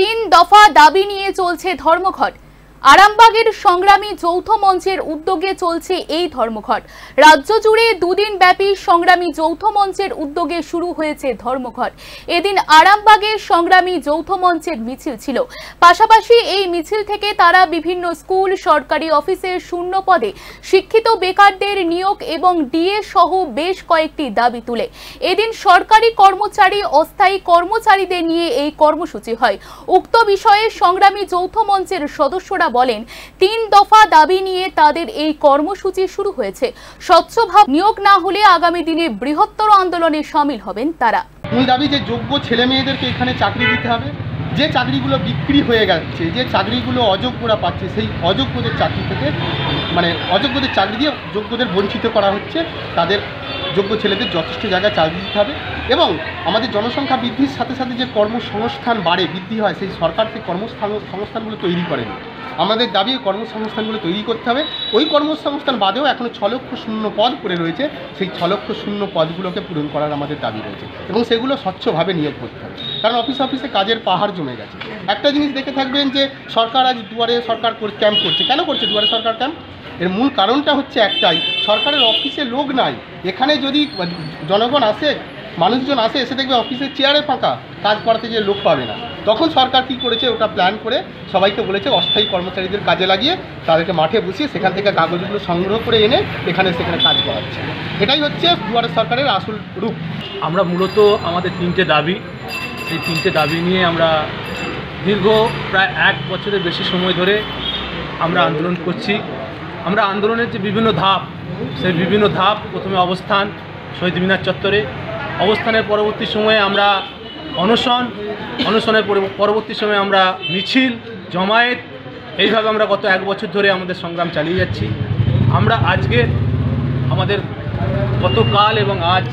তিন দফা দাবি নিয়ে চলছে ধর্মঘট। আরামবাগের সংগ্রামী যৌথ মঞ্চের উদ্যোগে চলছে এই ধর্মঘট। রাজ্য জুড়ে দুদিন ব্যাপী সংগ্রামী যৌথ মঞ্চের উদ্যোগে শুরু হয়েছে ধর্মঘট। এদিন আরামবাগের সংগ্রামী যৌথ মঞ্চের মিছিল ছিল। পাশাপাশি এই মিছিল থেকে তারা বিভিন্ন স্কুল, সরকারি অফিসের শূন্য পদে শিক্ষিত বেকারদের নিয়োগ এবং ডিএ সহ বেশ কয়েকটি দাবি তুলে এদিন সরকারি কর্মচারী, অস্থায়ী কর্মচারীদের নিয়ে এই কর্মসূচি হয়। উক্ত বিষয়ে সংগ্রামী যৌথ মঞ্চের সদস্যরা বলেন, তিন দফা দাবি নিয়ে তাদের এই কর্মসূচি শুরু হয়েছে। স্বচ্ছভাবে নিয়োগ না হলে আগামী দিনে বৃহত্তর আন্দোলনে শামিল হবেন তারা। মূল দাবি যে যোগ্য ছেলে মেয়েদেরকে এখানে চাকরি দিতে হবে। যে চাকরিগুলো বিক্রি হয়ে যাচ্ছে, যে চাকরিগুলো অযোগ্যরা পাচ্ছে, সেই অযোগ্যদের চাকরি থেকে অযোগ্যদের চাকরি দিয়ে যোগ্যদের বঞ্চিত করা হচ্ছে। তাদের যোগ্য ছেলেদের যথেষ্ট জায়গায় চাকরি দিতে হবে এবং আমাদের জনসংখ্যা বৃদ্ধির সাথে সাথে যে কর্মসংস্থান বৃদ্ধি হয়, সেই সরকার সেই কর্মসংস্থানগুলো তৈরি করেনি। আমাদের দাবি কর্মসংস্থানগুলো তৈরি করতে হবে। ওই কর্মসংস্থান বাদেও এখনও 6 লক্ষ শূন্য পদ পড়ে রয়েছে। সেই 6 লক্ষ শূন্য পদগুলোকে পূরণ করার আমাদের দাবি রয়েছে এবং সেগুলো স্বচ্ছভাবে নিয়োগ করতে হবে, কারণ অফিসে কাজের পাহাড় জমে গেছে। একটা জিনিস দেখে থাকবেন যে সরকার আজ দুয়ারে সরকার ক্যাম্প করছে। কেন করছে দুয়ারে সরকার ক্যাম্প? এর মূল কারণটা হচ্ছে একটাই, সরকারের অফিসে লোক নাই। এখানে যদি জনগণ আসে, মানুষজন আসে, এসে দেখবে অফিসের চেয়ারে ফাঁকা, কাজ করাতে যে লোক পাবে না। তখন সরকার কি করেছে, ওটা প্ল্যান করে সবাইকে বলেছে অস্থায়ী কর্মচারীদের কাজে লাগিয়ে তাদেরকে মাঠে বসিয়ে সেখান থেকে কাগজগুলো সংগ্রহ করে এনে সেখানে কাজ করাচ্ছে। এটাই হচ্ছে দুয়ারে সরকারের আসল রূপ। আমরা মূলত আমাদের তিনটে দাবি, সেই তিনটে দাবি নিয়ে আমরা দীর্ঘ প্রায় 1 বছরের বেশি সময় ধরে আমরা আন্দোলন করছি। আমরা আন্দোলনের যে বিভিন্ন ধাপ, সেই বিভিন্ন ধাপ, প্রথমে অবস্থান শহীদ মিনার চত্বরে, অবস্থানের পরবর্তী সময়ে আমরা অনশনের পরবর্তী সময়ে আমরা মিছিল, জমায়েত, এইভাবে আমরা গত 1 বছর ধরে আমাদের সংগ্রাম চালিয়ে যাচ্ছি। আমরা আজকে আমাদের গতকাল এবং আজ